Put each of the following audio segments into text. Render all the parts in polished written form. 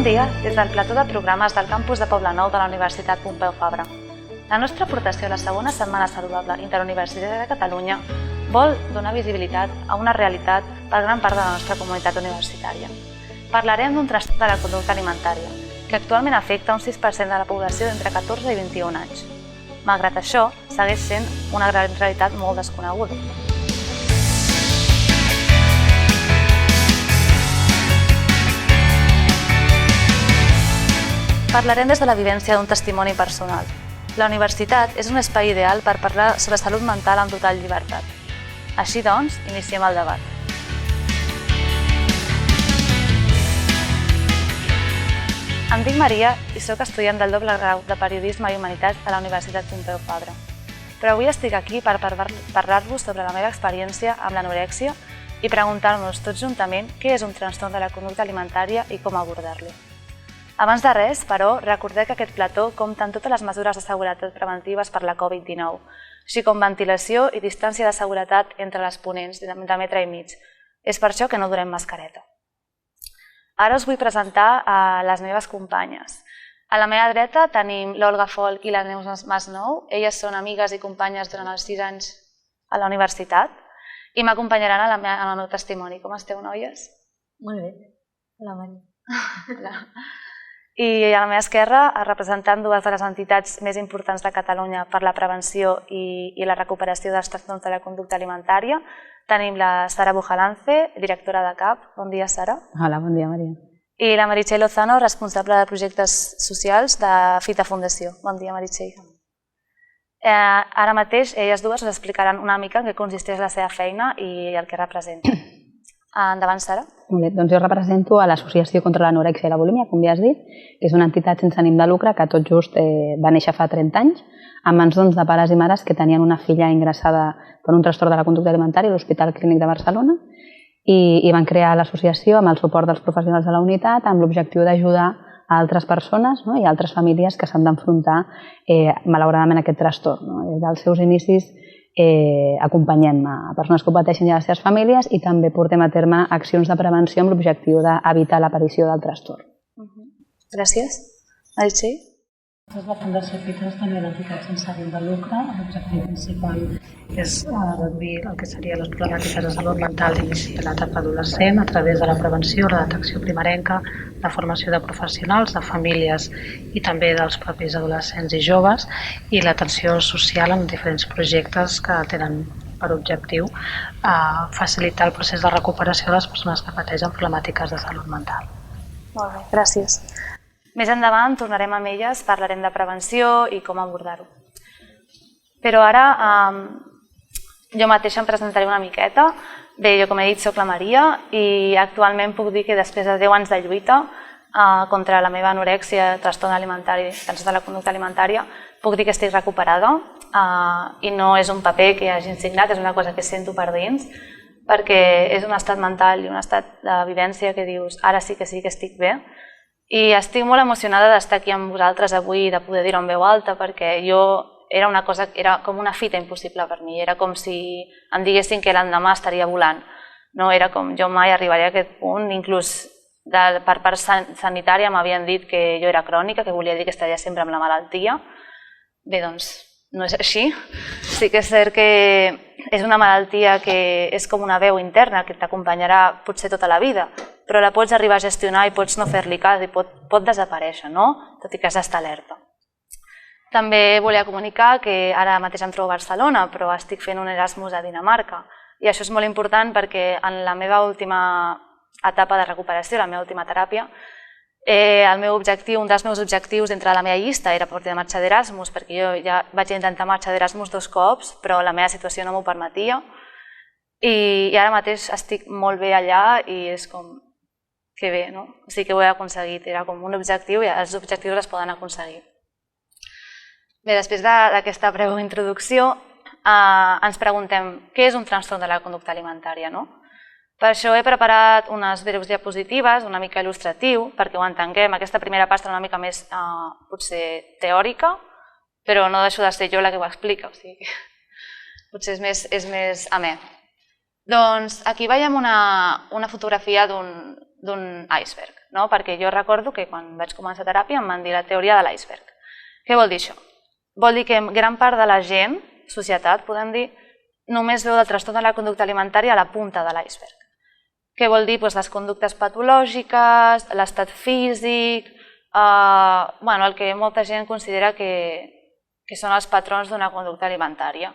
Bon dia, des del plató de programes del campus de Poblenou de la Universitat Pompeu Fabra. La nostra aportació a la segona Setmana Saludable Interuniversitària de Catalunya vol donar visibilitat a una realitat per gran part de la nostra comunitat universitària. Parlarem d'un trastorn de la conducta alimentària, que actualment afecta un 6% de la població d'entre 14 i 21 anys. Malgrat això, segueix sent una gran realitat molt desconeguda. Parlarem des de la vivència d'un testimoni personal. La universitat és un espai ideal per parlar sobre salut mental amb total llibertat. Així doncs, iniciem el debat. Em dic Maria i soc estudiant del doble grau de Periodisme i Humanitats a la Universitat Pompeu Fabra. Però avui estic aquí per parlar-vos sobre la meva experiència amb l'anorèxia i preguntar-nos tots juntament què és un trastorn de la conducta alimentària i com abordar-lo. Abans de res, però, recordeu que aquest plató compta amb totes les mesures de seguretat preventives per la Covid-19, així com ventilació i distància de seguretat entre les ponents de metre i mig. És per això que no durem mascareta. Ara us vull presentar a les meves companyes. A la meva dreta tenim l'Olga Folk i la Neus Masnou. Elles són amigues i companyes durant els 6 anys a la universitat i m'acompanyaran en el meu testimoni. Com esteu, noies? Molt bé. Hola, Maria. Hola. I a la meva esquerra, representant dues de les entitats més importants de Catalunya per la prevenció i la recuperació dels trastorns de la conducta alimentària, tenim la Sara Bujalance, directora de CAP. Bon dia, Sara. Hola, bon dia, Maria. I la Meritxell Lozano, responsable de projectes socials de Fita Fundació. Bon dia, Meritxell. Ara mateix, elles dues us explicaran una mica en què consisteix la seva feina i el que representa. Endavant, Sara. Molt bé, doncs jo represento a l'Associació contra l'Anorèxia i la Bulímia, com ja has dit, que és una entitat sense ànim de lucre que tot just va néixer fa 30 anys, en mans de pares i mares que tenien una filla ingressada per un trastorn de la conducta alimentària a l'Hospital Clínic de Barcelona i van crear l'associació amb el suport dels professionals de la unitat amb l'objectiu d'ajudar a altres persones i a altres famílies que s'han d'enfrontar malauradament a aquest trastorn. Des dels seus inicis acompanyem a persones que ho pateixen i a les seves famílies i també portem a terme accions de prevenció amb l'objectiu d'evitar l'aparició del trastorn. Gràcies. Meritxell? La Fundació Fita és també una entitat sense ànim de lucre. L'objectiu principal és reduir el que serien les problemàtiques de salut mental d'inici a l'etapa adolescent a través de la prevenció, la detecció primerenca, la formació de professionals, de famílies i també dels propis adolescents i joves i l'atenció social en diferents projectes que tenen per objectiu facilitar el procés de recuperació de les persones que pateixen problemàtiques de salut mental. Molt bé, gràcies. Més endavant tornarem amb elles, parlarem de prevenció i com abordar-ho. Però ara jo mateixa em presentaré una miqueta. Bé, jo com he dit soc la Maria i actualment puc dir que després de 10 anys de lluita contra la meva anorèxia, trastorn alimentari, trastorn de la conducta alimentària, puc dir que estic recuperada i no és un paper que hagi signat, és una cosa que sento per dins perquè és un estat mental i un estat de vivència que dius ara sí que estic bé. I estic molt emocionada d'estar aquí amb vosaltres avui i de poder dir-ho en veu alta perquè era com una fita impossible per mi, era com si em diguessin que l'endemà estaria volant. No era com jo mai arribaria a aquest punt, inclús per part sanitària m'havien dit que jo era crònica, que volia dir que estaria sempre amb la malaltia. Bé, doncs no és així. Sí que és cert que és una malaltia que és com una veu interna que t'acompanyarà potser tota la vida, però la pots arribar a gestionar i pots no fer-li cas i pot desaparèixer, no? Tot i que has d'estar alerta. També volia comunicar que ara mateix em trobo a Barcelona, però estic fent un Erasmus a Dinamarca i això és molt important perquè en la meva última etapa de recuperació, la meva última teràpia, un dels meus objectius dintre la meva llista era poder marxar d'Erasmus perquè jo ja vaig intentar marxar d'Erasmus 2 cops però la meva situació no m'ho permetia i ara mateix estic molt bé allà i és com que bé, no? O sigui que ho he aconseguit, era com un objectiu i els objectius es poden aconseguir. Bé, després d'aquesta breu introducció ens preguntem què és un trastorn de la conducta alimentària, no? Per això he preparat unes breus diapositives, una mica il·lustratiu, perquè ho entenguem. Aquesta primera part és una mica més potser teòrica, però no deixo de ser jo la que ho explica, o sigui que potser és més amè. Doncs aquí veiem una fotografia d'un d'un iceberg, no? Perquè jo recordo que quan vaig començar teràpia em van dir la teoria de l'iceberg. Què vol dir això? Vol dir que gran part de la gent, societat, podem dir, només veu el trastorn de la conducta alimentària a la punta de l'iceberg. Què vol dir? Les conductes patològiques, l'estat físic, el que molta gent considera que són els patrons d'una conducta alimentària.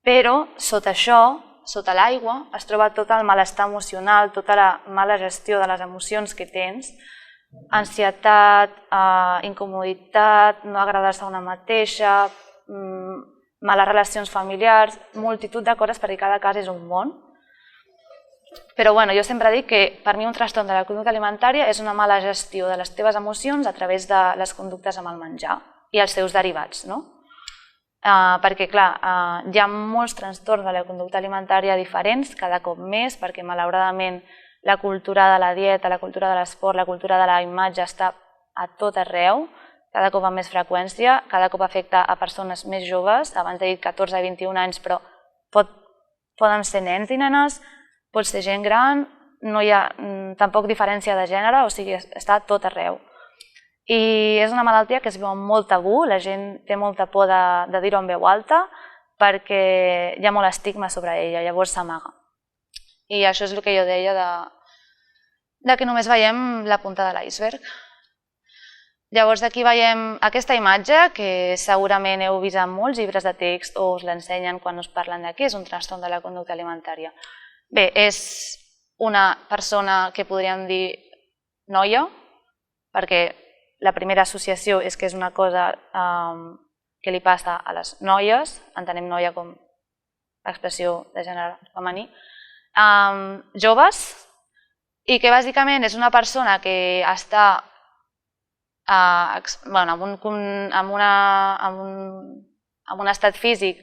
Però sota això, sota l'aigua, es troba tot el malestar emocional, tota la mala gestió de les emocions que tens, ansietat, incomoditat, no agradar-se a una mateixa, males relacions familiars, multitud de coses perquè cada cas és un món. Però jo sempre dic que per mi un trastorn de la conducta alimentària és una mala gestió de les teves emocions a través de les conductes amb el menjar i els seus derivats, no? Perquè, clar, hi ha molts trastorns de la conducta alimentària diferents, cada cop més, perquè malauradament la cultura de la dieta, la cultura de l'esport, la cultura de la imatge està a tot arreu, cada cop amb més freqüència, cada cop afecta a persones més joves, abans he dit 14 i 21 anys, però poden ser nens i nenes, pot ser gent gran, no hi ha tampoc diferència de gènere, o sigui, està a tot arreu. I és una malaltia que es veu amb molt tabú, la gent té molta por de dir-ho en veu alta perquè hi ha molt estigma sobre ella, llavors s'amaga. I això és el que jo deia de que només veiem la punta de l'iceberg. Llavors aquí veiem aquesta imatge que segurament heu vist en molts llibres de text o us l'ensenyen quan us parlen de què és un trastorn de la conducta alimentària. Bé, és una persona que podríem dir noia, perquè la primera associació és que és una cosa que li passa a les noies, entenem noia com l'expressió de gènere femení, joves, i que bàsicament és una persona que està amb un estat físic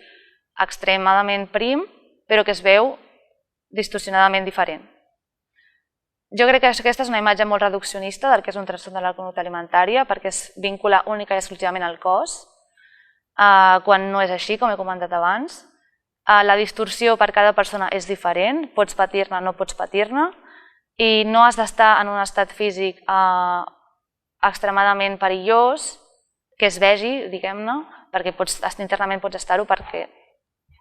extremadament prim, però que es veu distorsionadament diferent. Jo crec que aquesta és una imatge molt reduccionista del que és un trastorn de la conducta alimentària perquè es vincula única i exclusivament al cos, quan no és així, com he comentat abans. La distorsió per cada persona és diferent, pots patir-ne, no pots patir-ne, i no has d'estar en un estat físic extremadament perillós, que es vegi, diguem-ne, perquè internament pots estar-ho perquè,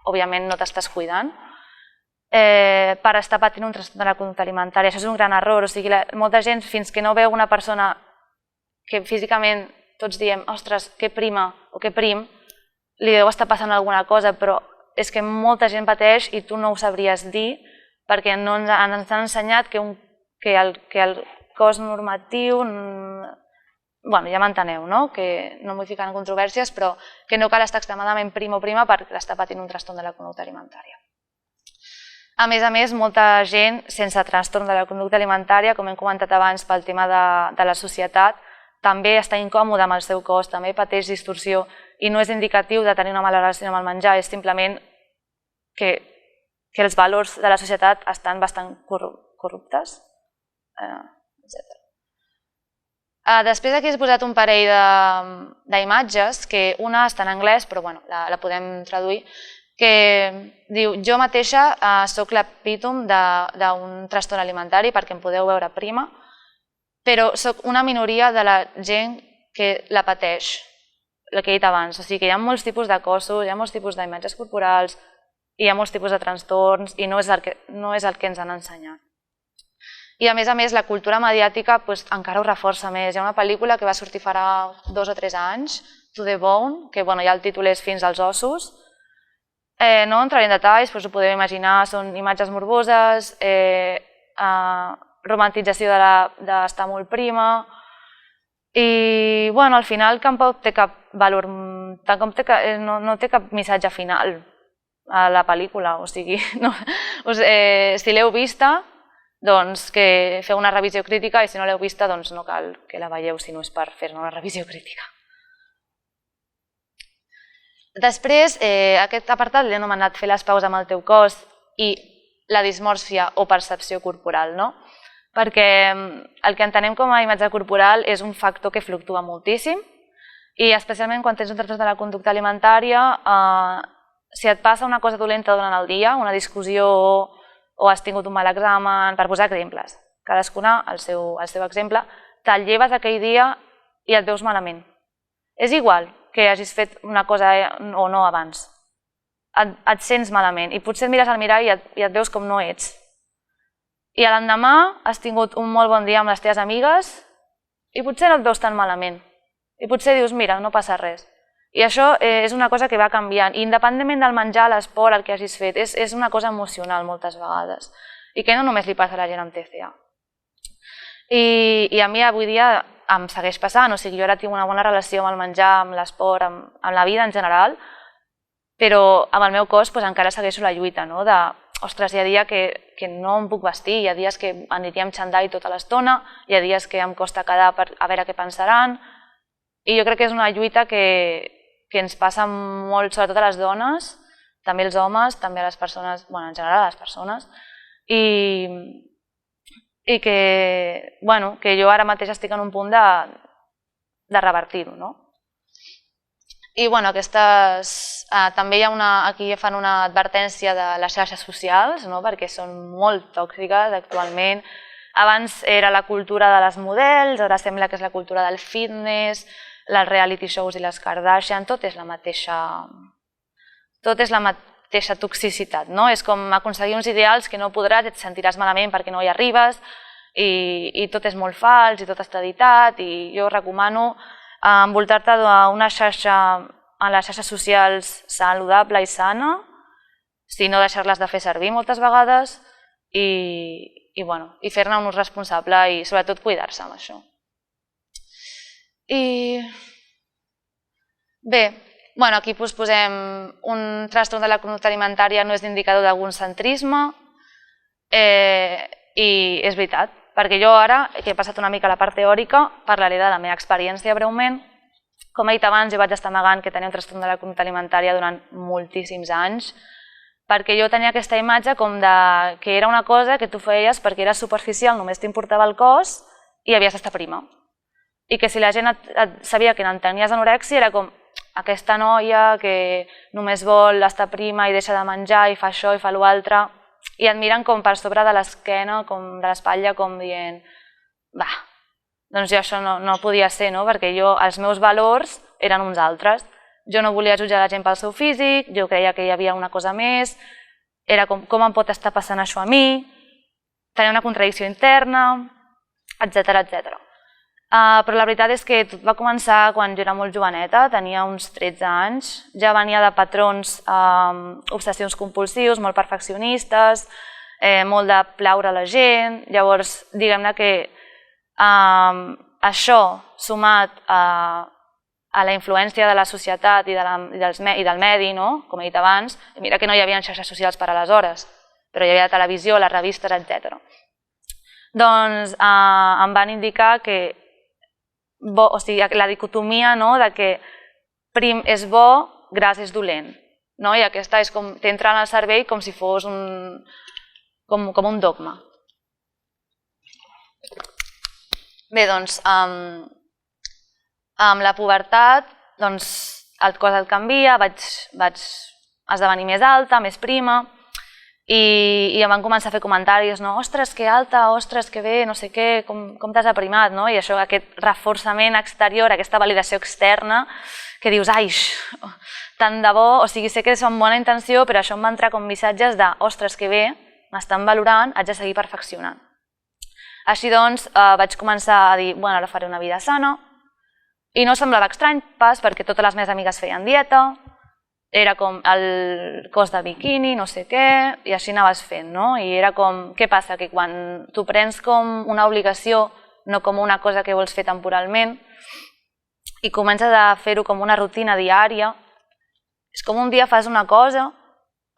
òbviament, no t'estàs cuidant, per estar patint un trastorn de la conducta alimentària. Això és un gran error, o sigui, molta gent fins que no veu una persona que físicament tots diem, ostres, que prima o que prim, li deu estar passant alguna cosa, però és que molta gent pateix i tu no ho sabries dir perquè no ens han ensenyat que el cos normatiu, ja m'enteneu, que no m'ho fiquen en controvèrsies, però que no cal estar extremadament prim o prima per estar patint un trastorn de la conducta alimentària. A més, molta gent sense trastorn de la conducta alimentària, com hem comentat abans pel tema de la societat, també està incòmode amb el seu cos, també pateix distorsió i no és indicatiu de tenir una mala relació amb el menjar, és simplement que els valors de la societat estan bastant corruptes, etc. Després aquí he posat un parell d'imatges, que una està en anglès, però la podem traduir, que diu, jo mateixa soc l'epítom d'un trastorn alimentari, perquè em podeu veure prima, però soc una minoria de la gent que la pateix, el que he dit abans. O sigui que hi ha molts tipus de cossos, hi ha molts tipus d'imatges corporals, hi ha molts tipus de trastorns i no és el que ens han ensenyat. I a més, la cultura mediàtica encara ho reforça més. Hi ha una pel·lícula que va sortir farà 2 o 3 anys, To the Bone, que ja el títol és Fins als ossos. No entraré en detalls, però us ho podeu imaginar, són imatges morboses, romantització d'estar molt prima i al final tampoc té cap valor, no té cap missatge final a la pel·lícula, o sigui, si l'heu vista, doncs que feu una revisió crítica i si no l'heu vista doncs no cal que la veieu si no és per fer-ne una revisió crítica. Després, aquest apartat l'he anomenat fer les paus amb el teu cos i la dismòrfia o percepció corporal, perquè el que entenem com a imatge corporal és un factor que fluctua moltíssim i especialment quan tens un trastorn de la conducta alimentària, si et passa una cosa dolenta durant el dia, una discussió o has tingut un mal examen, per posar exemples, cadascuna el seu exemple, te'l lleves aquell dia i et veus malament. És igual que hagis fet una cosa o no abans. Et sents malament i potser et mires al mirall i et veus com no ets. I l'endemà has tingut un molt bon dia amb les teves amigues i potser no et veus tan malament. I potser dius, mira, no passa res. I això és una cosa que va canviant. I independentment del menjar, l'esport, el que hagis fet, és una cosa emocional moltes vegades. I que no només li passa a la gent amb TCA. I a mi avui dia em segueix passant, o sigui, jo ara tinc una bona relació amb el menjar, amb l'esport, amb la vida en general, però amb el meu cos encara segueixo la lluita, no? Ostres, hi ha dies que no em puc vestir, hi ha dies que aniria amb xandall tota l'estona, hi ha dies que em costa quedar a veure què pensaran, i jo crec que és una lluita que ens passa molt, sobretot a les dones, també als homes, també a les persones, en general a les persones, i que jo ara mateix estic en un punt de revertir-ho, no? I també hi ha aquí fan una advertència de les xarxes socials, perquè són molt tòxiques actualment. Abans era la cultura de les models, ara sembla que és la cultura del fitness, les reality shows i les Kardashian, tot és la mateixa toxicitat, no? És com aconseguir uns ideals que no podràs, et sentiràs malament perquè no hi arribes, i tot és molt fals, i tot està editat, i jo recomano envoltar-te d'una xarxa, en les xarxes socials saludable i sana, si no deixar-les de fer servir moltes vegades, i fer-ne un ús responsable i sobretot cuidar-se amb això. Bé, aquí posem un trastorn de la conducta alimentària no és indicador d'algun centrisme, i és veritat, perquè jo ara, que he passat una mica a la part teòrica, parlaré de la meva experiència breument. Com he dit abans, jo vaig estar amagant que tenia un trastorn de la conducta alimentària durant moltíssims anys, perquè jo tenia aquesta imatge com que era una cosa que tu feies perquè era superficial, només t'importava el cos i havies d'estar prima. I que si la gent sabia que tenies anorèxia era com aquesta noia que només vol estar prima i deixa de menjar i fa això i fa l'altre, i et miren com per sobre de l'esquena, com de l'espatlla, com dient doncs jo això no podia ser, perquè els meus valors eren uns altres. Jo no volia jutjar la gent pel seu físic, jo creia que hi havia una cosa més, era com em pot estar passant això a mi, tenia una contradicció interna, etc. Però la veritat és que tot va començar quan jo era molt joveneta, tenia uns 13 anys, ja venia de patrons, obsessions compulsius, molt perfeccionistes, molt de plaure a la gent. Llavors, diguem-ne que això, sumat a la influència de la societat i del medi, com he dit abans, mira que no hi havia xarxes socials per aleshores, però hi havia televisió, les revistes, etc. Doncs em van indicar que la dicotomia de que prim és bo, gras és dolent. I aquesta és com t'entra en el cervell com si fos com un dogma. Bé, doncs, amb la pubertat, el cos et canvia, vaig esdevenir més alta, més prima, i em van començar a fer comentaris, ostres, que alta, ostres, que bé, no sé què, com t'has aprimat, i això, aquest reforçament exterior, aquesta validació externa, que dius, ai, tant de bo, o sigui, sé que és amb bona intenció, però això em va entrar com missatges de, ostres, que bé, m'estan valorant, haig de seguir perfeccionant. Així doncs, vaig començar a dir, ara faré una vida sana, i no semblava estrany pas, perquè totes les meves amigues feien dieta, era com el cos de biquini, no sé què, i així anaves fent, no? I era com, què passa? Que quan t'ho prens com una obligació, no com una cosa que vols fer temporalment, i comences a fer-ho com una rutina diària, és com un dia fas una cosa,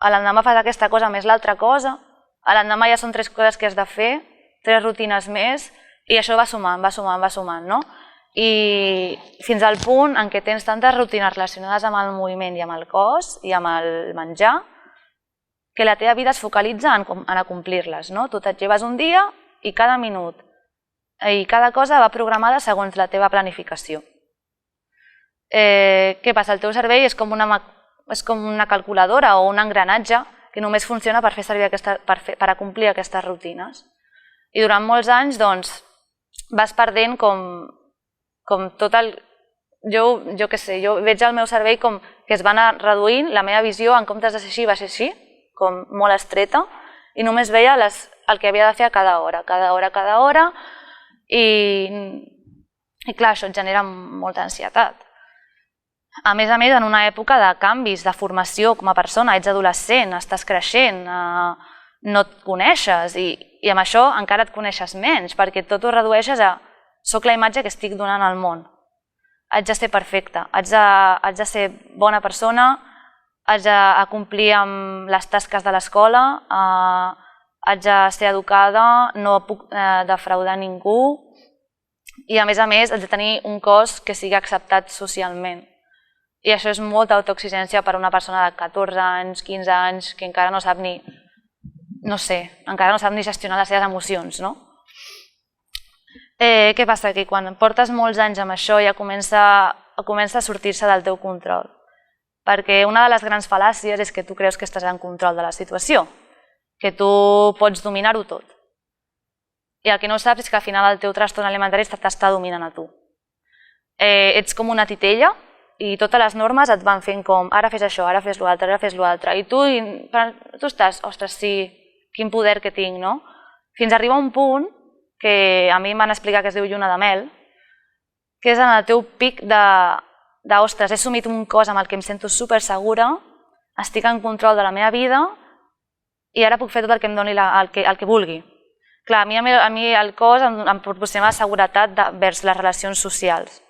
a l'endemà fas aquesta cosa més l'altra cosa, a l'endemà ja són 3 coses que has de fer, 3 rutines més, i això va sumant, no? I fins al punt en què tens tantes rutines relacionades amb el moviment i amb el cos i amb el menjar, que la teva vida es focalitza en acomplir-les, no? Tu et lleves un dia i cada minut i cada cosa va programada segons la teva planificació. Què passa? El teu cervell és com una calculadora o un engranatge que només funciona per fer servir per acomplir aquestes rutines. I durant molts anys doncs, vas perdent com tot el... Jo què sé, jo veig el meu cervell com que es va anar reduint, la meva visió en comptes de ser així va ser així, com molt estreta, i només veia el que havia de fer a cada hora, i clar, això et genera molta ansietat. A més, en una època de canvis, de formació com a persona, ets adolescent, estàs creixent, no et coneixes i amb això encara et coneixes menys, perquè tot ho redueixes a soc la imatge que estic donant al món. Haig de ser perfecta, haig de ser bona persona, haig de complir amb les tasques de l'escola, haig de ser educada, no puc defraudar ningú i a més haig de tenir un cos que sigui acceptat socialment. I això és molta autoexigència per a una persona de 14 anys, 15 anys, que encara no sap ni, encara no sap ni gestionar les seves emocions, no? Què passa? Que quan portes molts anys amb això ja comença a sortir-se del teu control. Perquè una de les grans fal·làcies és que tu creus que estàs en control de la situació, que tu pots dominar-ho tot. I el que no saps és que al final el teu trastorn alimentari t'està dominant a tu. Ets com una titella i totes les normes et van fent com ara fes això, ara fes l'altre, ara fes l'altre. I tu estàs, ostres, sí, quin poder que tinc, no? Fins a arribar a un punt que a mi em van explicar que es diu lluna de mel, que és en el teu pic de ostres, he assumit un cos amb el que em sento super segura, estic en control de la meva vida i ara puc fer tot el que em doni el que vulgui. Clar, a mi el cos em proporcionava seguretat vers les relacions socials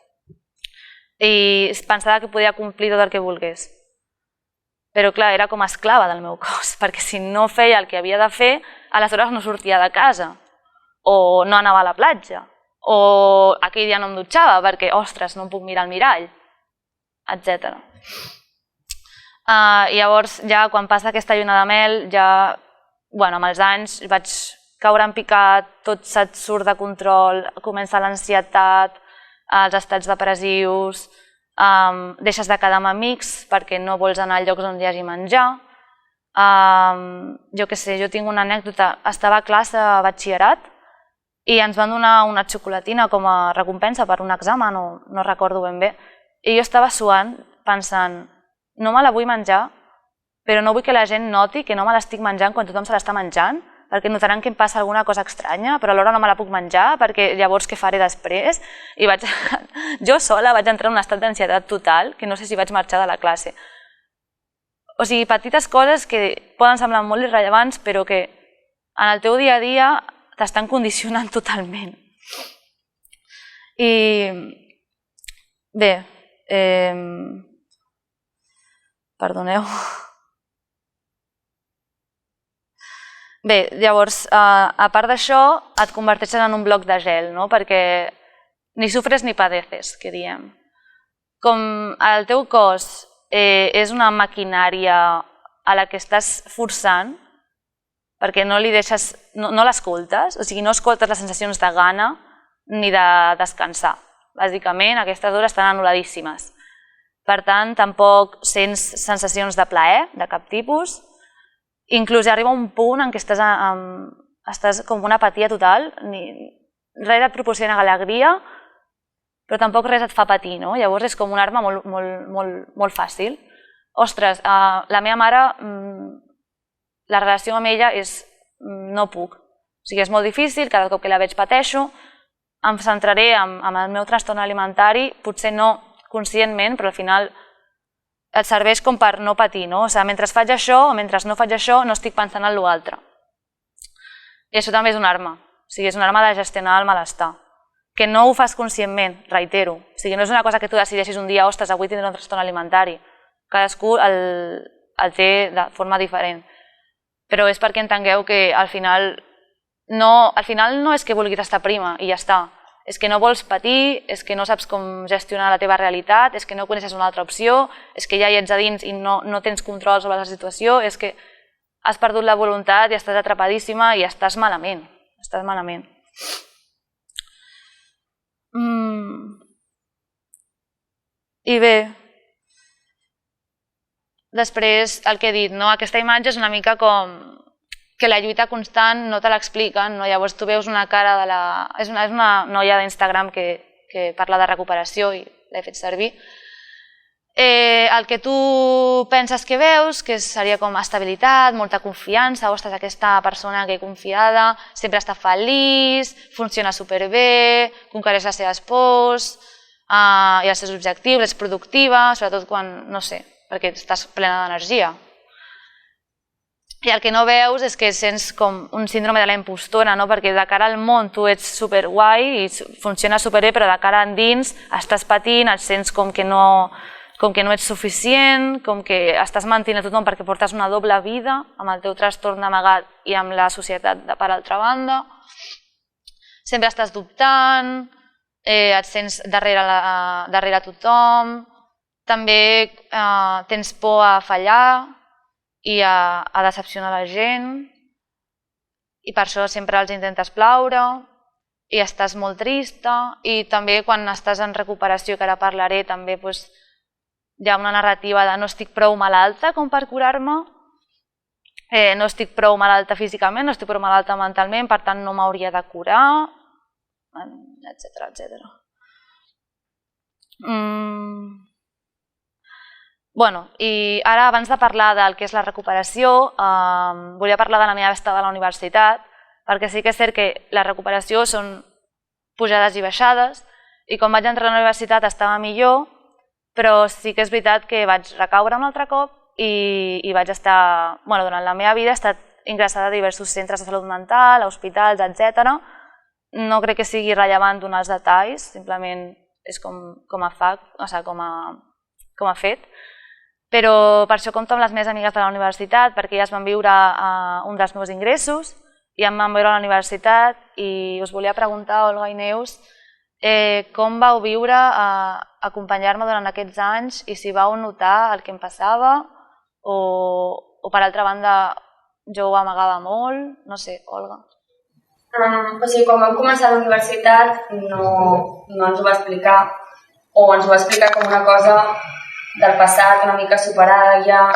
i pensava que podia complir tot el que volgués. Però clar, era com a esclava del meu cos, perquè si no feia el que havia de fer, aleshores no sortia de casa, o no anava a la platja, o aquell dia no em dutxava perquè, ostres, no em puc mirar al mirall, etc. Llavors, ja quan passa aquesta lluna de mel, ja, amb els anys vaig caure en picat, tot se't surt de control, comença l'ansietat, els estats depressius, deixes de quedar amb amics perquè no vols anar a llocs on hi hagi menjar. Jo què sé, jo tinc una anècdota, estava a classe a batxillerat i ens van donar una xocolatina com a recompensa per un examen, no recordo ben bé, i jo estava suant pensant, no me la vull menjar, però no vull que la gent noti que no me l'estic menjant quan tothom se l'està menjant, perquè notaran que em passa alguna cosa estranya, però alhora no me la puc menjar, perquè llavors què faré després? I jo sola vaig entrar en un estat d'ansietat total, que no sé si vaig marxar de la classe. O sigui, petites coses que poden semblar molt irrellevants, però que en el teu dia a dia t'estan condicionant totalment. I bé, perdoneu. Bé, llavors, a part d'això, et converteixes en un bloc de gel, no? Perquè ni sufres ni padeces, que diem. Com el teu cos és una maquinària a la que estàs forçant, perquè no l'escoltes, o sigui, no escoltes les sensacions de gana ni de descansar. Bàsicament, aquestes hores estan anul·ladíssimes. Per tant, tampoc sents sensacions de plaer, de cap tipus. Inclús arriba un punt en què estàs com una apatia total, res et proporciona alegria, però tampoc res et fa patir, no? Llavors és com una arma molt fàcil. Ostres, la meva mare, la relació amb ella és no puc. O sigui, és molt difícil, cada cop que la veig pateixo, em centraré en el meu trastorn alimentari, potser no conscientment, però al final et serveix com per no patir, no? O sigui, mentre faig això o mentre no faig això no estic pensant en l'altre. I això també és una arma, o sigui, és una arma de gestionar el malestar, que no ho fas conscientment, reitero. O sigui, no és una cosa que tu decideixis un dia, ostres, avui tindré un trastorn alimentari. Cadascú el té de forma diferent. Però és perquè entengueu que al final no és que vulguis estar prima i ja està. És que no vols patir, és que no saps com gestionar la teva realitat, és que no coneixes una altra opció, és que ja hi ets a dins i no tens control sobre la situació, és que has perdut la voluntat i estàs atrapadíssima i estàs malament. Estàs malament. I bé, després el que he dit, aquesta imatge és una mica com que la lluita constant no te l'expliquen, no? Llavors tu veus una cara de la... És una noia d'Instagram que parla de recuperació i l'he fet servir. El que tu penses que veus, que seria com estabilitat, molta confiança, ostres, aquesta persona que he confiada, sempre està feliç, funciona superbé, conquereix les seves pors i els seus objectius, és productiva, sobretot quan, no sé, perquè estàs plena d'energia. I el que no veus és que sents com un síndrome de la impostora, no? Perquè de cara al món tu ets superguai i funciona superbé, però de cara endins estàs patint, et sents com que no ets suficient, com que estàs mentint a tothom perquè portes una doble vida amb el teu trastorn amagat i amb la societat per altra banda. Sempre estàs dubtant, et sents darrere tothom, també tens por a fallar i a decepcionar la gent, i per això sempre els intentes plaure, i estàs molt trista, i també quan estàs en recuperació, que ara parlaré, també hi ha una narrativa de no estic prou malalta com per curar-me, no estic prou malalta físicament, no estic prou malalta mentalment, per tant no m'hauria de curar, etc. I ara, abans de parlar del que és la recuperació, volia parlar de la meva estada a la universitat, perquè sí que és cert que la recuperació són pujades i baixades, i quan vaig entrar a la universitat estava millor, però sí que és veritat que vaig recaure un altre cop i vaig estar, durant la meva vida he estat ingressada a diversos centres de salut mental, a hospitals, etc. No crec que sigui rellevant donar els detalls, simplement és com a fet. Però per això compto amb les meves amigues de la universitat, perquè elles van viure un dels meus ingressos i em van veure a la universitat, i us volia preguntar, Olga i Neus, com vau viure acompanyar-me durant aquests anys i si vau notar el que em passava o per altra banda jo ho amagava molt, no sé, Olga. Quan vam començar la universitat no ens ho va explicar, o ens ho va explicar com una cosa del passat, una mica superada ja.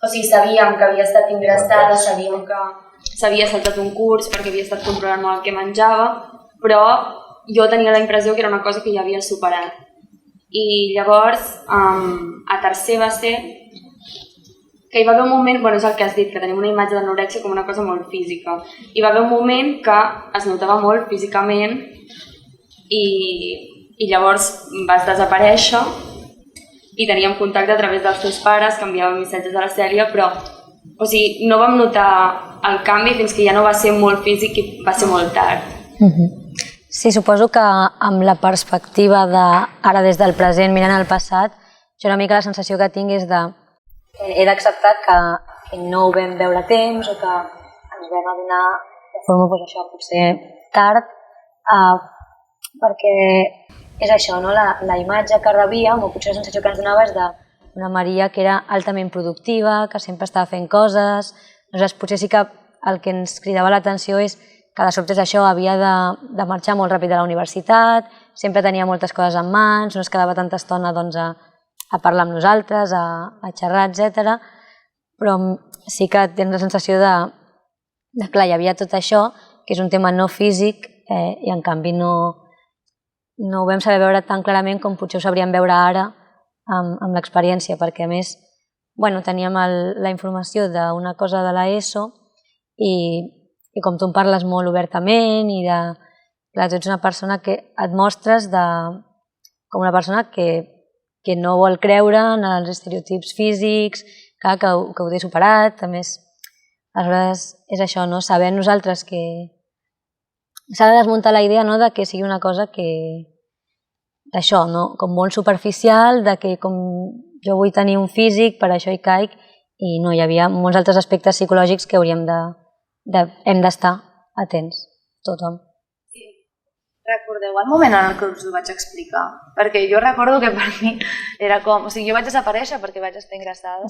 Sabíem que havia estat ingressada, sabíem que s'havia saltat un curs perquè havia estat controlant el que menjava, però jo tenia la impressió que era una cosa que ja havia superat. I llavors, a tercer va ser que hi va haver un moment, és el que has dit, que tenim una imatge d'anorèxia com una cosa molt física. Hi va haver un moment que es notava molt físicament i llavors vas desaparèixer i teníem contacte a través dels teus pares, que enviàvem missatges a la Cèlia, però no vam notar el canvi fins que ja no va ser molt físic i va ser molt tard. Sí, suposo que amb la perspectiva d'ara des del present mirant el passat, jo una mica la sensació que tinc és de he d'acceptar que no ho vam veure a temps o que ens vam adonar de forma potser tard, perquè és això, la imatge que rebíem, o potser la sensació que ens donava és d'una Maria que era altament productiva, que sempre estava fent coses. Potser sí que el que ens cridava l'atenció és que de sobte això havia de marxar molt ràpid de la universitat, sempre tenia moltes coses en mans, no es quedava tanta estona a parlar amb nosaltres, a xerrar, etc. Però sí que tens la sensació de clar, hi havia tot això, que és un tema no físic, i en canvi no ho vam saber veure tan clarament com potser ho sabríem veure ara amb l'experiència, perquè a més teníem la informació d'una cosa de l'ESO i com tu en parles molt obertament i tu ets una persona que et mostres com una persona que no vol creure en els estereotips físics, que ho té superat. A més, aleshores és això, saber nosaltres que s'ha de desmuntar la idea de que sigui una cosa d'això, com molt superficial, de que com jo vull tenir un físic, per això hi caic, i no, hi havia molts altres aspectes psicològics que hem d'estar atents, tothom. Recordeu el moment en el que us ho vaig explicar? Perquè jo recordo que per mi era com... jo vaig desaparèixer perquè vaig estar ingressada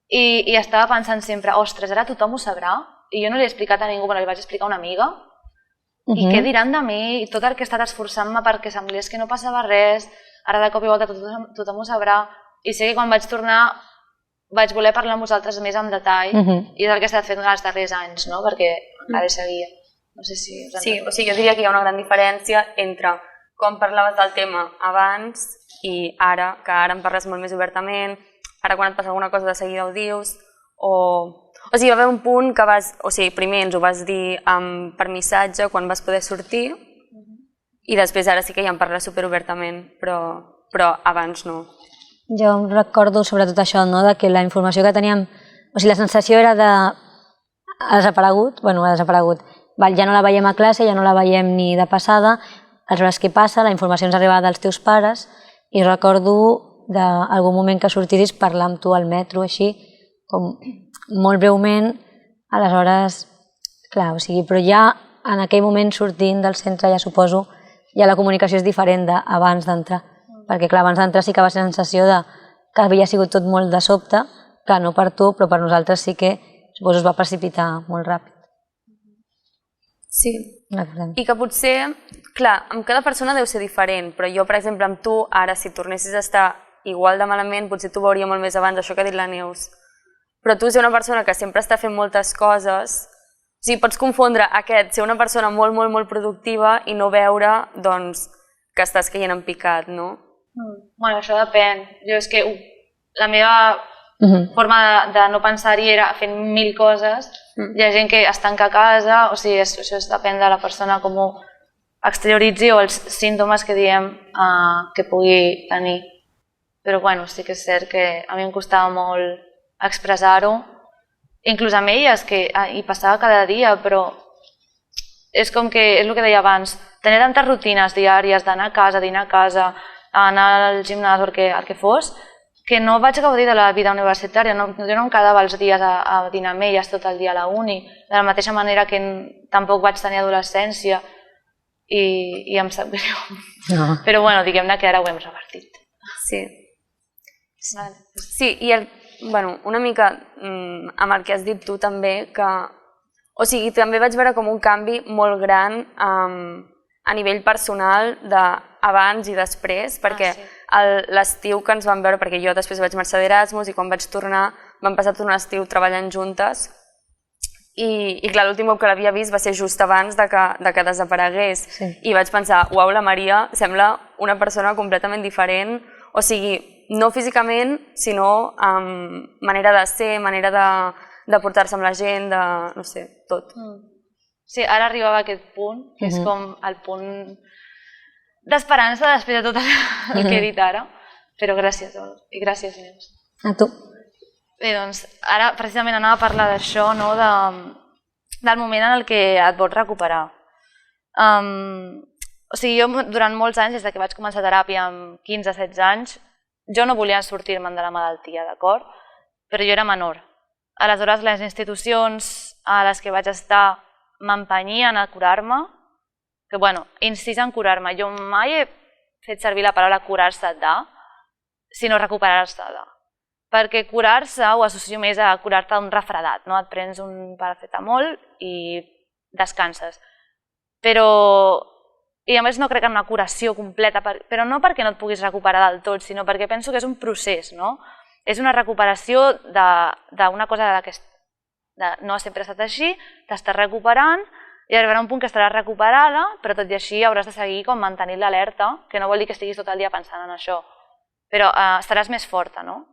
i estava pensant sempre, ostres, ara tothom ho sabrà, i jo no li he explicat a ningú, però li vaig explicar a una amiga, i què diran de mi, i tot el que he estat esforçant-me perquè semblés que no passava res, ara de cop i volta tothom ho sabrà, i sé que quan vaig tornar vaig voler parlar amb vosaltres més en detall i és el que he estat fent els darrers anys, no? Perquè encara seguia. No sé si... Sí, o sigui, jo diria que hi ha una gran diferència entre com parlaves del tema abans i ara, que ara en parles molt més obertament, ara quan et passa alguna cosa de seguida ho dius, o sigui, va haver un punt que vas... O sigui, primer ens ho vas dir per missatge quan vas poder sortir i després ara sí que ja en parles superobertament, però abans no. Jo em recordo sobretot això, no?, de que la informació que teníem... O sigui, la sensació era de... Ha desaparegut, ja no la veiem a classe, ja no la veiem ni de passada, aleshores què passa? La informació ens arriba dels teus pares i recordo d'algun moment que sortiris parlar amb tu al metro, així, com molt breument, aleshores, clar, o sigui, però ja en aquell moment sortint del centre ja suposo, ja la comunicació és diferent d'abans d'entrar, perquè clar, abans d'entrar sí que va ser la sensació que havia sigut tot molt de sobte, clar, no per tu, però per nosaltres sí que suposo es va precipitar molt ràpid. Sí, i que potser, clar, amb cada persona deu ser diferent, però jo, per exemple, amb tu, ara, si tornessis a estar igual de malament, potser t'ho veuria molt més abans, això que ha dit la Neus. Però tu ser una persona que sempre està fent moltes coses, o sigui, pots confondre ser una persona molt, molt, molt productiva i no veure, doncs, que estàs caient en picat, no? Bueno, això depèn. Jo és que la meva forma de no pensar-hi era fent 1000 coses. Hi ha gent que es tanca a casa, o sigui, això depèn de la persona com ho exterioritzi o els símptomes que diem que pugui tenir. Però bueno, sí que és cert que a mi em costava molt expressar-ho, inclús amb elles, que hi passava cada dia, però és com que, és el que deia abans, tenir tantes rutines diàries d'anar a casa, dinar a casa, anar al gimnàs o el que fos, que no vaig gaudir de la vida universitària, jo no em quedava els dies a dinar amb elles tot el dia a la uni, de la mateixa manera que tampoc vaig tenir adolescència i em sap greu. Però bueno, diguem-ne que ara ho hem revertit. Sí. Sí, i una mica amb el que has dit tu també, que o sigui, també vaig veure com un canvi molt gran a nivell personal d'abans i després, perquè l'estiu que ens vam veure, perquè jo després vaig marxar d'Erasmus i quan vaig tornar vam passar tot un estiu treballant juntes i clar, l'últim cop que l'havia vist va ser just abans de que desaparegués i vaig pensar, uau, la Maria sembla una persona completament diferent, o sigui, no físicament, sinó amb manera de ser, manera de portar-se amb la gent, de, no sé, tot. Sí, ara arribava a aquest punt, que és com el punt d'esperança després de tot el que he dit ara, però gràcies, i gràcies, Neus. A tu. Bé, doncs, ara precisament anava a parlar d'això, del moment en el que et vols recuperar. O sigui, jo durant molts anys, des que vaig començar teràpia amb 15-16 anys, jo no volia sortir-me'n de la malaltia, d'acord? Però jo era menor. Aleshores, les institucions a les que vaig estar m'empenyien a curar-me, que, bueno, incís en curar-me. Jo mai he fet servir la paraula curar-se de, sinó recuperar-se de. Perquè curar-se ho associo més a curar-te d'un refredat, no? Et prens un paracetamol i descanses. Però, i a més no crec en una curació completa, però no perquè no et puguis recuperar del tot, sinó perquè penso que és un procés, no? És una recuperació d'una cosa que no ha sempre estat així, t'estàs recuperant i arribarà un punt que estaràs recuperada, però tot i així hauràs de seguir com mantenint l'alerta, que no vol dir que estiguis tot el dia pensant en això, però estaràs més forta, no?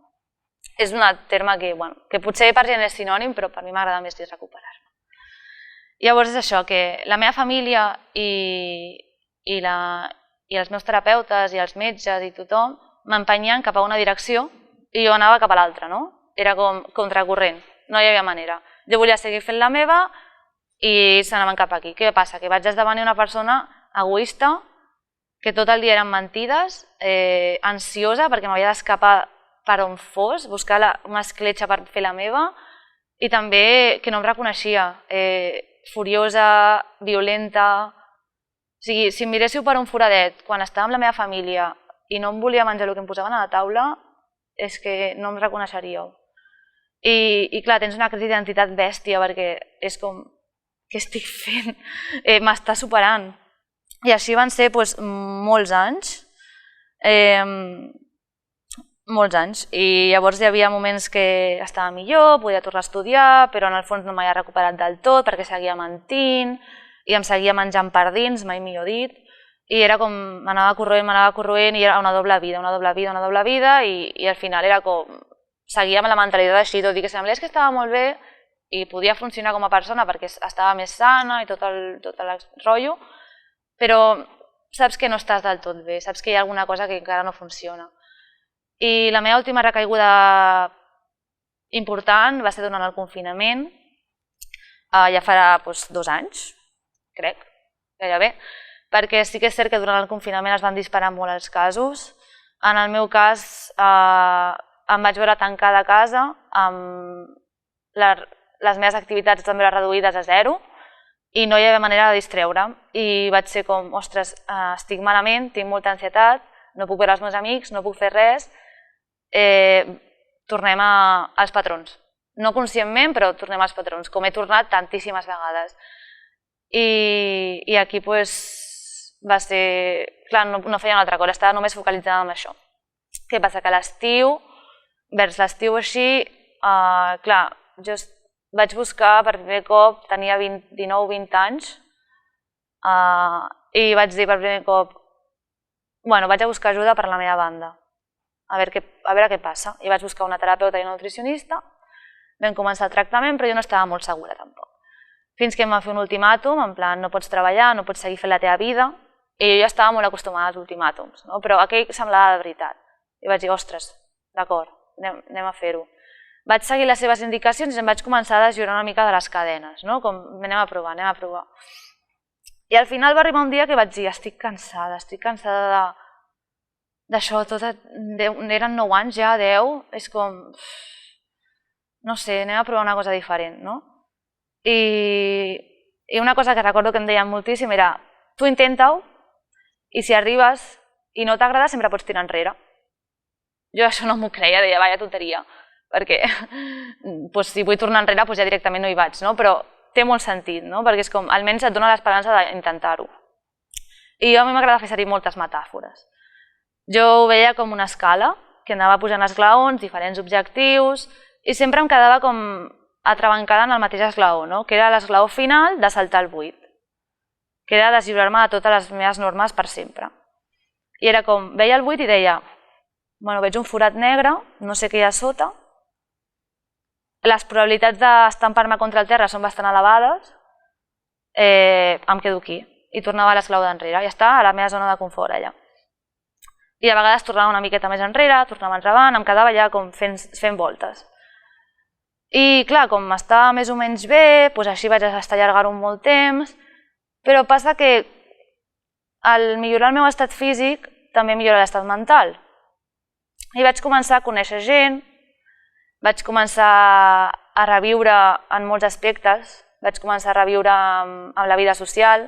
És un terme que potser per gent és sinònim, però per mi m'agrada més dir recuperar-me. Llavors és això, que la meva família i els meus terapeutes i els metges i tothom m'empenyien cap a una direcció i jo anava cap a l'altra, no? Era com contracorrent, no hi havia manera. Jo volia seguir fent la meva i ells s'anaven cap aquí. Què passa? Que vaig esdevenir una persona egoista, que tot el dia eren mentides, ansiosa perquè m'havia d'escapar per on fos, buscar una escletxa per fer la meva i també que no em reconeixia, furiosa, violenta. O sigui, si em miréssiu per un foradet quan estava amb la meva família i no em volia menjar el que em posaven a la taula, és que no em reconeixeríeu. I clar, tens una crisi d'identitat bèstia perquè és com, què estic fent? M'està superant. I així van ser molts anys. molts anys. I llavors hi havia moments que estava millor, podia tornar a estudiar, però en el fons no m'havia recuperat del tot perquè seguia mentint i em seguia menjant per dins, mai millor dit. I era com, m'anava corroent i era una doble vida i al final era com, seguia amb la mentalitat així, tot i que semblés que estava molt bé i podia funcionar com a persona perquè estava més sana i tot el rotllo, però saps que no estàs del tot bé, saps que hi ha alguna cosa que encara no funciona. I la meva última recaiguda important va ser durant el confinament, ja farà 2 anys, crec, gairebé, perquè sí que és cert que durant el confinament es van disparar molt els casos. En el meu cas em vaig veure tancada a casa, amb les meves activitats també reduïdes a 0 i no hi havia manera de distreure'm. I vaig ser com, ostres, estic malament, tinc molta ansietat, no puc veure els meus amics, no puc fer res, tornem als patrons. No conscientment, però tornem als patrons, com he tornat tantíssimes vegades. I aquí va ser... Clar, no feia una altra cosa, estava només focalitzada en això. Què passa? Que l'estiu, vers l'estiu així, clar, jo vaig buscar per primer cop, tenia 19-20 anys, i vaig dir per primer cop, bueno, vaig a buscar ajuda per la meva banda, a veure què passa. I vaig buscar una terapeuta i una nutricionista, vam començar el tractament, però jo no estava molt segura tampoc. Fins que em van fer un ultimàtum, en plan, no pots treballar, no pots seguir fent la teva vida, i jo ja estava molt acostumada als ultimàtums, però aquell semblava de veritat. I vaig dir, ostres, d'acord, anem a fer-ho. Vaig seguir les seves indicacions i em vaig començar a deslliurar una mica de les cadenes, com anem a provar. I al final va arribar un dia que vaig dir, estic cansada d'això, eren 9 anys ja, 10, és com, no sé, anem a provar una cosa diferent, no? I una cosa que recordo que em deien moltíssim era, tu intenta-ho i si arribes i no t'agrada sempre pots tirar enrere. Jo això no m'ho creia, deia, vaya tonteria, perquè si vull tornar enrere ja directament no hi vaig, però té molt sentit, perquè és com, almenys et dona l'esperança d'intentar-ho. I a mi m'agrada fer servir moltes metàfores. Jo ho veia com una escala, que anava pujant esglaons, diferents objectius, i sempre em quedava com atrabancada en el mateix esglaó, que era l'esglaó final de saltar el buit, que era deslliurar-me de totes les meves normes per sempre. I era com, veia el buit i deia, bueno, veig un forat negre, no sé què hi ha a sota, les probabilitats d'estampar-me contra el terra són bastant elevades, em quedo aquí. I tornava a l'esglaó d'enrere, ja està, a la meva zona de confort allà. I a vegades tornava una miqueta més enrere, tornava endavant, em quedava allà com fent voltes. I clar, com estava més o menys bé, així vaig estar allargar-ho molt temps, però passa que al millorar el meu estat físic també millora l'estat mental. I vaig començar a conèixer gent, vaig començar a reviure en molts aspectes, vaig començar a reviure amb la vida social,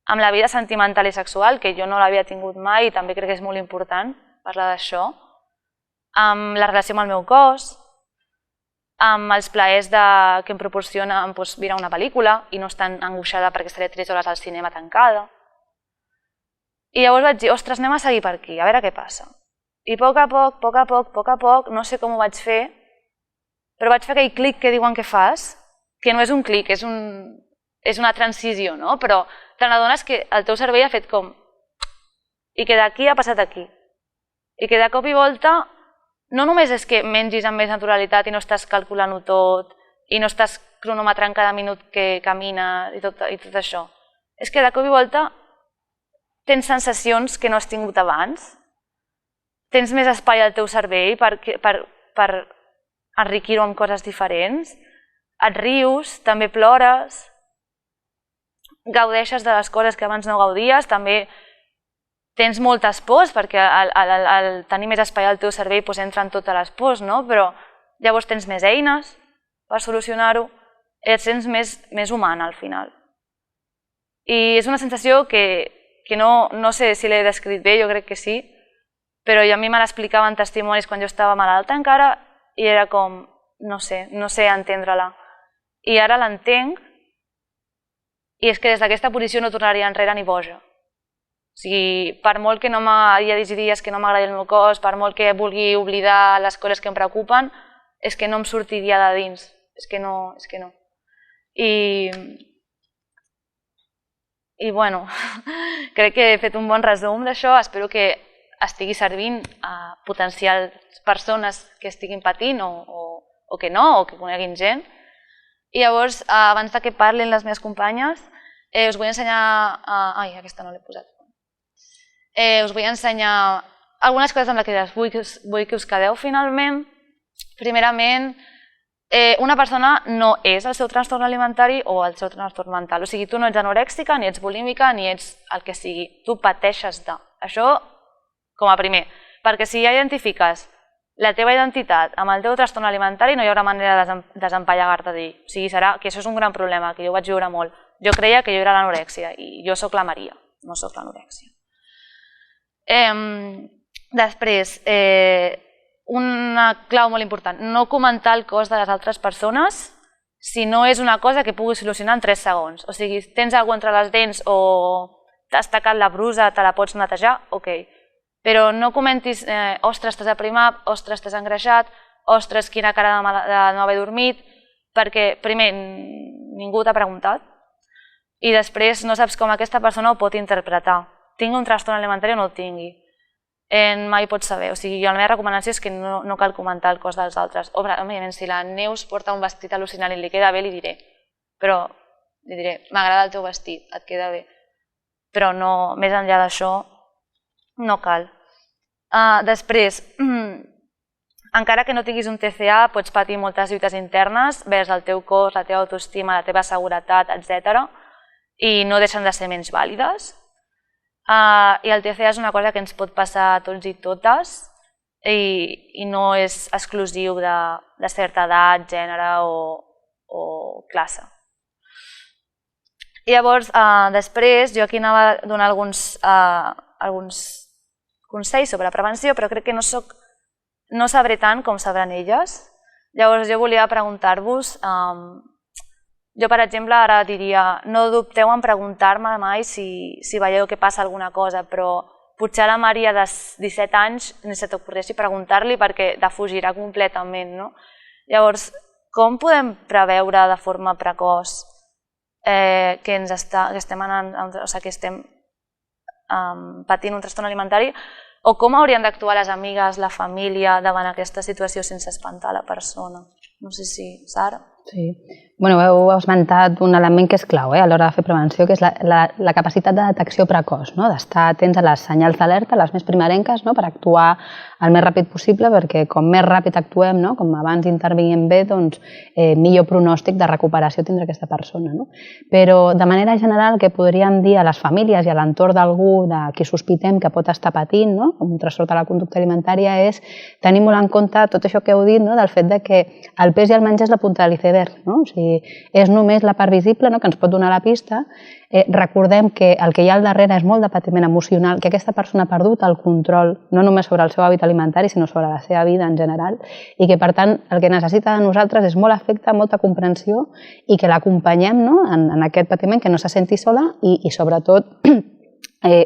amb la vida sentimental i sexual, que jo no l'havia tingut mai i també crec que és molt important parlar d'això, amb la relació amb el meu cos, amb els plaers que em proporciona mirar una pel·lícula i no estar angoixada perquè estaré 3 hores al cinema tancada. I llavors vaig dir, ostres, anem a seguir per aquí, a veure què passa. I a poc a poc, no sé com ho vaig fer, però vaig fer aquell clic que diuen que fas, que no és un clic, és una transició, però te n'adones que el teu cervell ha fet com... I que d'aquí ha passat aquí. I que de cop i volta no només és que mengis amb més naturalitat i no estàs calculant-ho tot i no estàs cronometrant cada minut que camines i tot això. És que de cop i volta tens sensacions que no has tingut abans, tens més espai al teu cervell per enriquir-ho amb coses diferents, et rius, també plores, gaudeixes de les coses que abans no gaudies, també tens moltes pors, perquè al tenir més espai al teu cervell entren totes les pors, però llavors tens més eines per solucionar-ho i et sents més humana al final. I és una sensació que no sé si l'he descrit bé, jo crec que sí, però a mi me l'explicaven testimonis quan jo estava malalta encara i era com, no sé entendre-la. I ara l'entenc i és que des d'aquesta posició no tornaria enrere ni boja. O sigui, per molt que no hi ha dies que no m'agradi el meu cos, per molt que vulgui oblidar les coses que em preocupen, és que no em sortiria de dins. És que no. I bueno, crec que he fet un bon resum d'això. Espero que estigui servint a potencials persones que estiguin patint o que no, o que coneguin gent. I llavors, abans que parlin les meves companyes, us vull ensenyar... Ai, aquesta no l'he posat. Us vull ensenyar algunes coses amb les que vull que us quedeu finalment. Primerament, una persona no és el seu trastorn alimentari o el seu trastorn mental. O sigui, tu no ets anorèxica, ni ets bulímica, ni ets el que sigui. Tu pateixes de. Això com a primer. Perquè si ja identifiques la teva identitat amb el teu trastorn alimentari, no hi haurà manera de desempallegar-te de dir. O sigui, serà que això és un gran problema, que jo ho vaig viure molt. Jo creia que jo era l'anorèxia i jo sóc la Maria, no sóc l'anorèxia. Després, una clau molt important, no comentar el cos de les altres persones si no és una cosa que puguis solucionar en 3 segons. O sigui, tens alguna cosa entre les dents o t'has tacat la brusa, te la pots netejar, ok. Però no comentis, ostres, t'has aprimat, ostres, t'has engreixat, ostres, quina cara de no haver dormit, perquè, primer, ningú t'ha preguntat i després no saps com aquesta persona ho pot interpretar. Tingui un trastorn alimentari o no el tingui. Mai pots saber. O sigui, la meva recomanació és que no cal comentar el cos dels altres. Òbviament, si la Neus porta un vestit al·lucinant i li queda bé, li diré. Però li diré, m'agrada el teu vestit, et queda bé. Però no, més enllà d'això, no cal. Després, encara que no tinguis un TCA, pots patir moltes lluites internes vers el teu cos, la teva autoestima, la teva seguretat, etc. I no deixen de ser menys vàlides. I el TCA és una cosa que ens pot passar a tots i totes i no és exclusiu de certa edat, gènere o classe. I llavors, després, jo aquí anava a donar alguns consells sobre prevenció, però crec que no sabré tant com sabran elles. Llavors jo volia preguntar-vos, jo per exemple ara diria, no dubteu en preguntar-me mai si veieu que passa alguna cosa, però potser a la Maria de 17 anys ni se t'ocorressi preguntar-li perquè defugirà completament. Llavors, com podem preveure de forma precoç que estem patint un trastorn alimentari o com haurien d'actuar les amigues, la família davant aquesta situació sense espantar la persona? No sé si, Sara? Sí. Heu esmentat un element que és clau a l'hora de fer prevenció, que és la capacitat de detecció precoç, d'estar atents a les senyals d'alerta, les més primerenques, per actuar el més ràpid possible, perquè com més ràpid actuem, com abans intervinguem bé, doncs millor pronòstic de recuperació tindrà aquesta persona. Però de manera general, el que podríem dir a les famílies i a l'entorn d'algú de qui sospitem que pot estar patint, com un trastorn de la conducta alimentària, és tenir molt en compte tot això que heu dit, del fet que el pes i el menjar és la punta de l'iceberg. O sigui, és només la part visible que ens pot donar la pista. Recordem que el que hi ha al darrere és molt de patiment emocional, que aquesta persona ha perdut el control no només sobre el seu hàbit alimentari, sinó sobre la seva vida en general, i que per tant el que necessita de nosaltres és molt afecte, molta comprensió i que l'acompanyem en aquest patiment, que no se senti sola i sobretot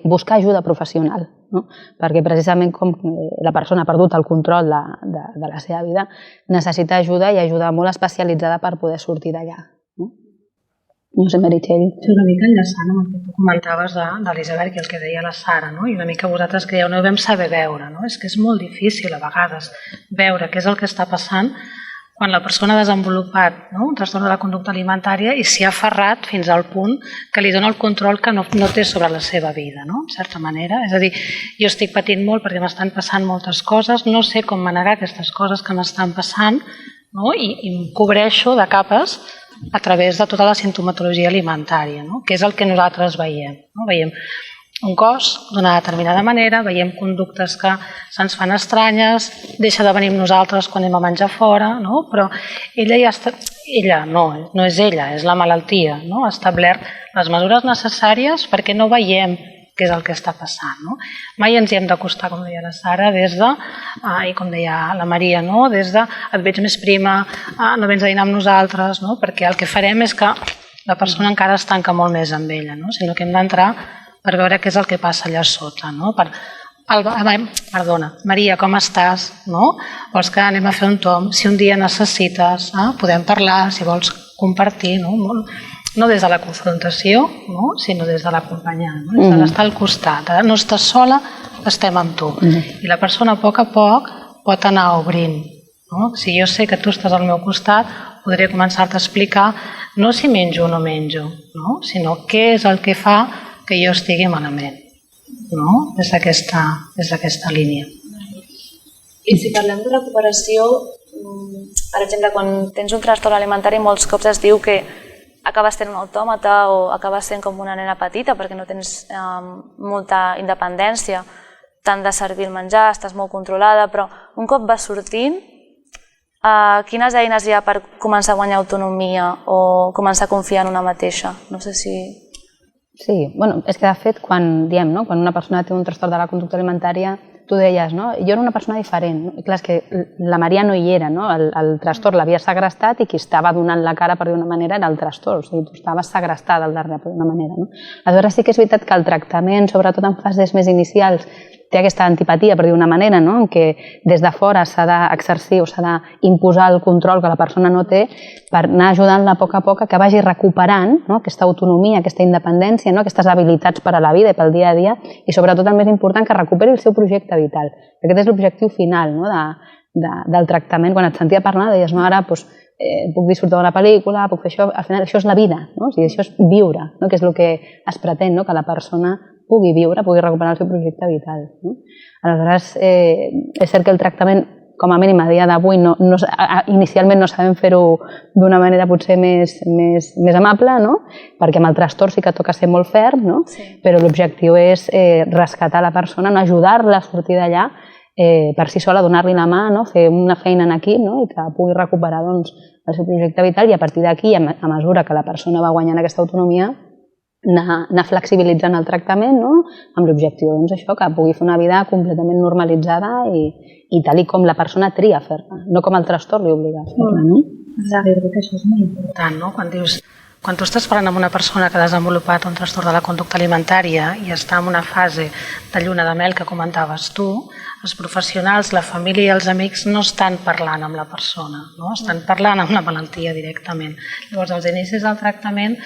buscar ajuda professional, perquè precisament com la persona ha perdut el control de la seva vida, necessita ajuda i ajuda molt especialitzada per poder sortir d'allà. No sé, Meritxell. Sí, una mica enllaçant amb el que tu comentaves de l'iceberg i el que deia la Sara, i una mica vosaltres que no ho vam saber veure. És que és molt difícil a vegades veure què és el que està passant quan la persona ha desenvolupat un trastorn de la conducta alimentària i s'hi ha aferrat fins al punt que li dona el control que no té sobre la seva vida, en certa manera. És a dir, jo estic patint molt perquè m'estan passant moltes coses, no sé com manegar aquestes coses que m'estan passant i em cobreixo de capes a través de tota la simptomatologia alimentària, que és el que nosaltres veiem. Veiem un cos d'una determinada manera, veiem conductes que se'ns fan estranyes, deixa de venir amb nosaltres quan anem a menjar fora, però ella ja està... Ella, no és ella, és la malaltia, ha establert les mesures necessàries perquè no veiem què és el que està passant. Mai ens hi hem d'acostar, com deia la Sara, i com deia la Maria, des de et veig més prima, no vens a dinar amb nosaltres, perquè el que farem és que la persona encara es tanca molt més amb ella, sinó que hem d'entrar per veure què és el que passa allà sota, no? Perdona, Maria, com estàs? No? Vols que anem a fer un tomb? Si un dia necessites, podem parlar, si vols compartir, no des de la confrontació, sinó des de l'acompanyar, des de l'estar al costat. No estàs sola, estem amb tu. I la persona a poc pot anar obrint. Si jo sé que tu estàs al meu costat, podré començar-te a explicar no si menjo o no menjo, sinó què és el que fa que jo estigui malament, des d'aquesta línia. I si parlem de recuperació, per exemple, quan tens un trastorn alimentari molts cops es diu que acabes sent un autòmata o acabes sent com una nena petita perquè no tens molta independència, t'han de servir el menjar, estàs molt controlada, però un cop vas sortint, quines eines hi ha per començar a guanyar autonomia o començar a confiar en una mateixa? No sé si... Sí, és que de fet quan diem, quan una persona té un trastorn de la conducta alimentària, tu deies, jo era una persona diferent. I clar, és que la Maria no hi era, el trastorn l'havia segrestat i qui estava donant la cara, per dir una manera, era el trastorn. O sigui, tu estaves segrestada al darrere, per dir una manera. Aleshores sí que és veritat que el tractament, sobretot en fases més inicials, té aquesta antipatia, per dir una manera, en què des de fora s'ha d'exercir o s'ha d'imposar el control que la persona no té per anar ajudant-la a poc que vagi recuperant aquesta autonomia, aquesta independència, aquestes habilitats per a la vida i pel dia a dia i sobretot el més important, que recuperi el seu projecte vital. Aquest és l'objectiu final del tractament. Quan et sentia parlar deies, ara puc disfrutar d'una pel·lícula, puc fer això, al final això és la vida, això és viure, que és el que es pretén, que la persona pugui viure, pugui recuperar el seu projecte vital. Aleshores, és cert que el tractament, com a mínim a dia d'avui, inicialment no sabem fer-ho d'una manera potser més amable, perquè amb el trastorn sí que toca ser molt ferm, però l'objectiu és rescatar la persona, ajudar-la a sortir d'allà per si sola, donar-li la mà, fer una feina en equip i que pugui recuperar el seu projecte vital i a partir d'aquí, a mesura que la persona va guanyant aquesta autonomia, anar flexibilitzant el tractament amb l'objectiu que pugui fer una vida completament normalitzada i tal com la persona tria fer-la, no com el trastorn li obliga a fer-la. Exacte, jo crec que això és molt important, quan tu estàs parlant amb una persona que ha desenvolupat un trastorn de la conducta alimentària i està en una fase de lluna de mel que comentaves tu, els professionals, la família i els amics no estan parlant amb la persona, estan parlant amb la malaltia directament. Llavors, als inicis del tractament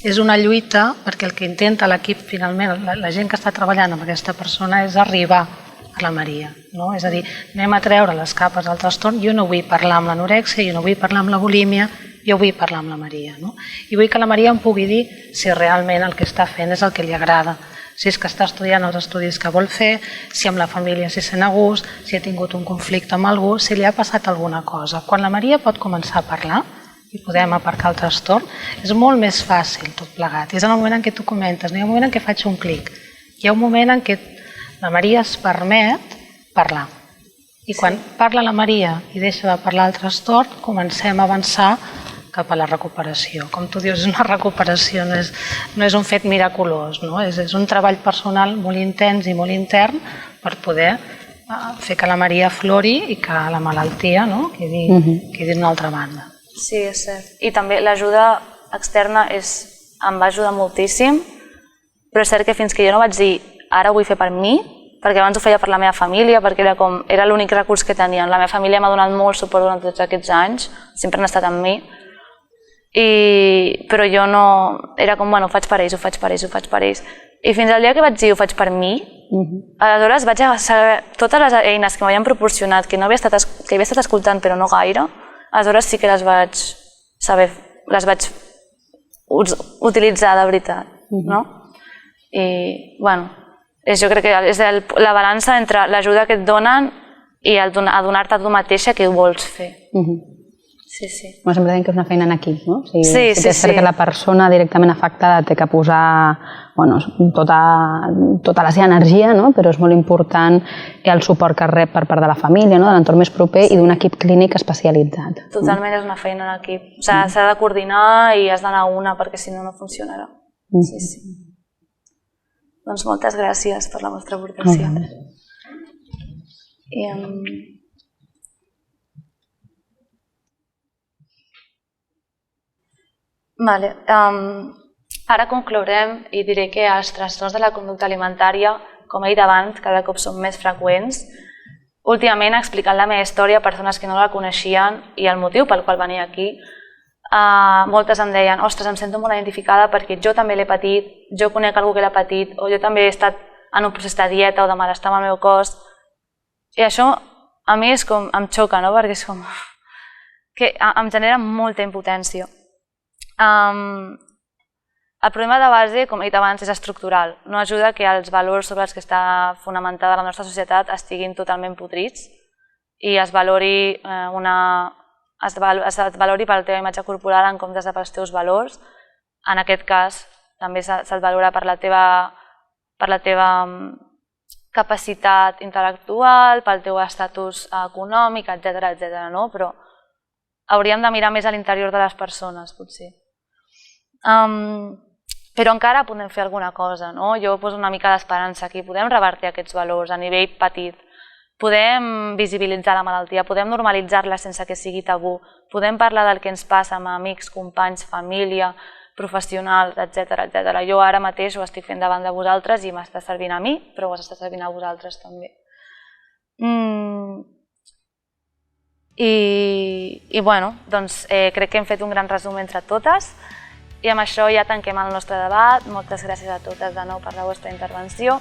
és una lluita perquè el que intenta l'equip finalment, la gent que està treballant amb aquesta persona és arribar a la Maria. És a dir, anem a treure les capes del trastorn, jo no vull parlar amb l'anorèxia, jo no vull parlar amb la bulímia, jo vull parlar amb la Maria. I vull que la Maria em pugui dir si realment el que està fent és el que li agrada, si és que està estudiant els estudis que vol fer, si amb la família s'hi sent a gust, si ha tingut un conflicte amb algú, si li ha passat alguna cosa. Quan la Maria pot començar a parlar, i podem aparcar el trastorn, és molt més fàcil tot plegat. És en el moment en què tu comentes, hi ha un moment en què faig un clic, hi ha un moment en què la Maria es permet parlar. I quan parla la Maria i deixa de parlar el trastorn, comencem a avançar cap a la recuperació. Com tu dius, és una recuperació, no és un fet miraculós, és un treball personal molt intens i molt intern per poder fer que la Maria flori i que la malaltia quedi d'una altra banda. Sí, és cert. I també l'ajuda externa em va ajudar moltíssim, però és cert que fins que jo no vaig dir ara ho vull fer per mi, perquè abans ho feia per la meva família, perquè era l'únic recurs que tenien. La meva família m'ha donat molt suport durant tots aquests anys, sempre han estat amb mi, però jo no... Era com, ho faig per ells, ho faig per ells. I fins al dia que vaig dir ho faig per mi, aleshores vaig saber totes les eines que m'havien proporcionat, que havia estat escoltant però no gaire, aleshores sí que les vaig saber, les vaig utilitzar de veritat, I, jo crec que és la balança entre l'ajuda que et donen i adonar-te a tu mateixa que ho vols fer. Sí. Sempre diem que és una feina en equip, Sí. És cert que la persona directament afectada té que posar tota la seva energia, però és molt important el suport que rep per part de la família, de l'entorn més proper i d'un equip clínic especialitzat. Totalment és una feina en equip. S'ha de coordinar i has d'anar a una perquè si no, no funcionarà. Sí. Doncs moltes gràcies per la vostra aportació. Ara conclourem i diré que els trastorns de la conducta alimentària, com he dit abans, cada cop són més freqüents. Últimament, explicant la meva història a persones que no la coneixien i el motiu pel qual venia aquí, moltes em deien, ostres, em sento molt identificada perquè jo també l'he patit, jo conec algú que l'ha patit, o jo també he estat en un procés de dieta o de malestar amb el meu cos. I això a mi és com, em xoca, no? Perquè és com que em genera molta impotència. El problema de base, com he dit abans, és estructural. No ajuda que els valors sobre els que està fonamentada la nostra societat estiguin totalment podrits i es valori per la teva imatge corporal en comptes de pels teus valors. En aquest cas, també se't valora per la teva capacitat intel·lectual, pel teu estatus econòmic, etc. No? Però hauríem de mirar més a l'interior de les persones, potser. Però encara podem fer alguna cosa, no? Jo poso una mica d'esperança aquí, podem revertir aquests valors a nivell petit, podem visibilitzar la malaltia, podem normalitzar-la sense que sigui tabú, podem parlar del que ens passa amb amics, companys, família, professionals, etc. Jo ara mateix ho estic fent davant de vosaltres i m'està servint a mi, però us està servint a vosaltres també. I bueno, doncs crec que hem fet un gran resum entre totes. I amb això ja tanquem el nostre debat. Moltes gràcies a totes de nou per la vostra intervenció.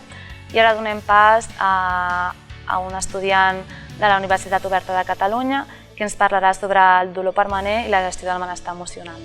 I ara donem pas a un estudiant de la Universitat Oberta de Catalunya que ens parlarà sobre el dolor permanent i la gestió del malestar emocional.